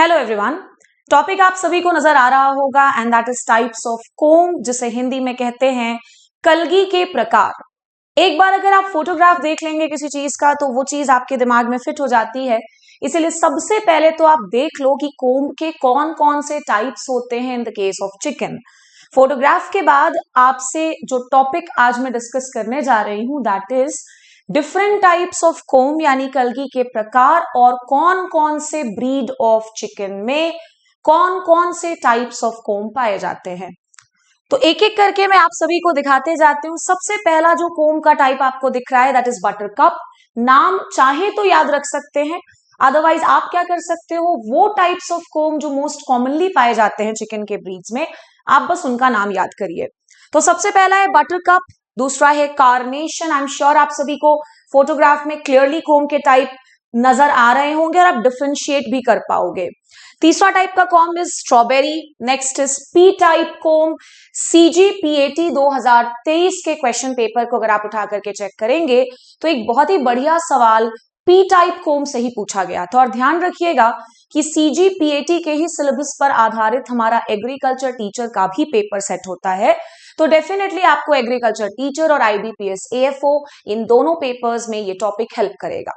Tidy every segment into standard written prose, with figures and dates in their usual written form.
Hello everyone. Topic आप सभी को नजर आ रहा होगा and that is types of comb, जिसे हिंदी में कहते हैं कलगी के प्रकार। एक बार अगर आप फोटोग्राफ देख लेंगे किसी चीज का तो वो चीज आपके दिमाग में फिट हो जाती है। इसीलिए सबसे पहले तो आप देख लो कि कोम के कौन कौन से टाइप्स होते हैं in the case of chicken. Photograph के बाद आपसे जो टॉपिक आज मैं डिस्कस करने जा रही हूं that is different types of comb, यानी कलगी के प्रकार, और कौन कौन से ब्रीड ऑफ चिकन में कौन कौन से टाइप्स ऑफ कोम पाए जाते हैं। तो एक एक करके मैं आप सभी को दिखाते जाती हूँ। सबसे पहला जो कोम का टाइप आपको दिख रहा है दैट इज बटर कप। नाम चाहे तो याद रख सकते हैं, अदरवाइज आप क्या कर सकते हो, वो टाइप्स ऑफ कोम जो मोस्ट कॉमनली पाए जाते हैं चिकन के ब्रीड्स में, आप बस उनका नाम याद करिए। तो सबसे पहला है बटर कप, दूसरा है कार्नेशन। आई एम श्योर आप सभी को फोटोग्राफ में क्लियरली कोम के टाइप नजर आ रहे होंगे और आप डिफरेंशिएट भी कर पाओगे। तीसरा टाइप का comb is strawberry. Next is pea type comb. CGPAT 2023 के क्वेश्चन पेपर को अगर आप उठा करके चेक करेंगे तो एक बहुत ही बढ़िया सवाल पी टाइप कोम से ही पूछा गया था। और ध्यान रखिएगा कि CGPAT के ही सिलेबस पर आधारित हमारा एग्रीकल्चर टीचर का भी पेपर सेट होता है। तो डेफिनेटली आपको एग्रीकल्चर टीचर और IBPS AFO इन दोनों पेपर्स में ये टॉपिक हेल्प करेगा।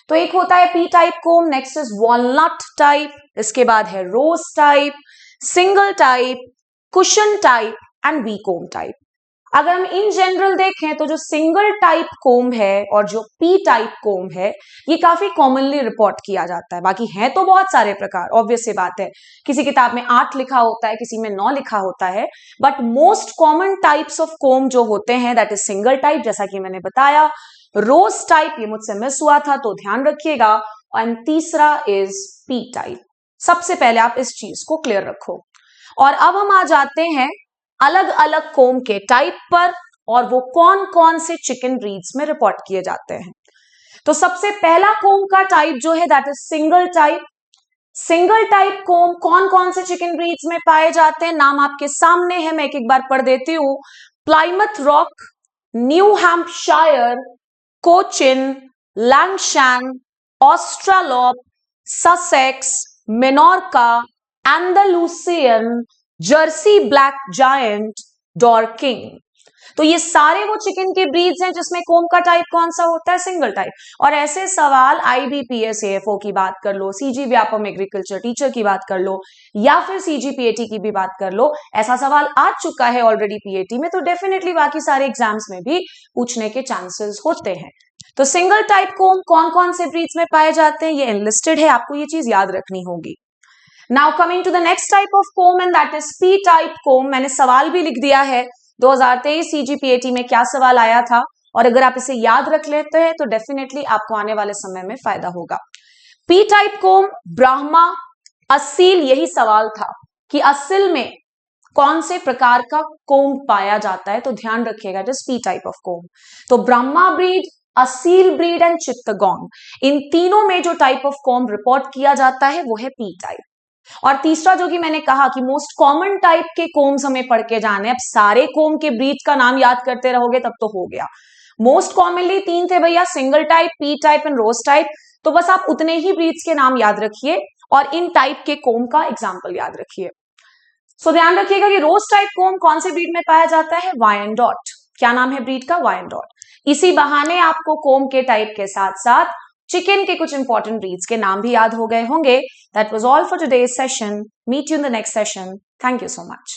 तो एक होता है pea type comb, next is walnut type, इसके बाद है rose type, single type, cushion type and V comb type. अगर हम इन जनरल देखें तो जो सिंगल टाइप कोम है और जो पी टाइप कोम है ये काफी कॉमनली रिपोर्ट किया जाता है। बाकी है तो बहुत सारे प्रकार, ऑब्वियस सी बात है, किसी किताब में 8 लिखा होता है, किसी में 9 लिखा होता है, but most common types of comb जो होते हैं दैट इज सिंगल टाइप, जैसा कि मैंने बताया। रोज टाइप ये मुझसे मिस हुआ था तो ध्यान रखिएगा। एंड तीसरा इज पी टाइप। सबसे पहले आप इस चीज को क्लियर रखो। और अब हम आ जाते हैं अलग अलग कोम के टाइप पर और वो कौन कौन से चिकन ब्रीड्स में रिपोर्ट किए जाते हैं। तो सबसे पहला कोम का टाइप जो है that is single type. Single type comb कौन कौन से चिकन ब्रीड्स में पाए जाते हैं, नाम आपके सामने है, मैं एक बार पढ़ देती हूं। Plymouth Rock, New Hampshire, Cochin, Langshan, Australorp, Sussex, Minorca, Andalusian, Jersey Black Giant, Dorking. तो ये सारे वो चिकन के ब्रीड्स हैं जिसमें कोम का टाइप कौन सा होता है, सिंगल टाइप। और ऐसे सवाल IBPS AFO की बात कर लो, CG व्यापम एग्रीकल्चर टीचर की बात कर लो, या फिर CGPAT की भी बात कर लो, ऐसा सवाल आ चुका है ऑलरेडी PAT में, तो डेफिनेटली बाकी सारे एग्जाम्स में भी पूछने के चांसेस होते हैं। तो सिंगल टाइप कोम कौन कौन से ब्रीड्स में पाए जाते हैं ये एनलिस्टेड है, आपको ये चीज याद रखनी होगी। Now coming to the next type of comb and that is pea type comb. मैंने सवाल भी लिख दिया है 2023 CGPAT में क्या सवाल आया था, और अगर आप इसे याद रख लेते हैं तो डेफिनेटली आपको आने वाले समय में फायदा होगा। पी टाइप कोम, ब्राह्मा, असील, यही सवाल था कि असील में कौन से प्रकार का कोम पाया जाता है, तो ध्यान रखिएगा it is pea type of comb. तो Brahma breed, Aseel breed and Chittagong, इन तीनों में जो टाइप ऑफ कोम रिपोर्ट किया जाता है वो है पी टाइप। और तीसरा जो कि मैंने कहा कि मोस्ट कॉमन टाइप के कोम्स हमें पढ़ के जाने, अब सारे कोम के ब्रीड का नाम याद करते रहोगे तब तो हो गया। मोस्ट कॉमनली 3 थे भैया, single type, P type and rose type. तो बस आप उतने ही ब्रीड्स के नाम याद रखिए और इन टाइप के कोम का एग्जाम्पल याद रखिए। सो ध्यान रखिएगा कि रोज टाइप कोम कौन से ब्रीड में पाया जाता है, वायनडॉट। क्या नाम है ब्रीड का, वायनडॉट। इसी बहाने आपको कोम के टाइप के साथ साथ चिकन के कुछ इंपॉर्टेंट ब्रीड्स के नाम भी याद हो गए होंगे। That was all for today's session. Meet you in the next session. Thank you so much.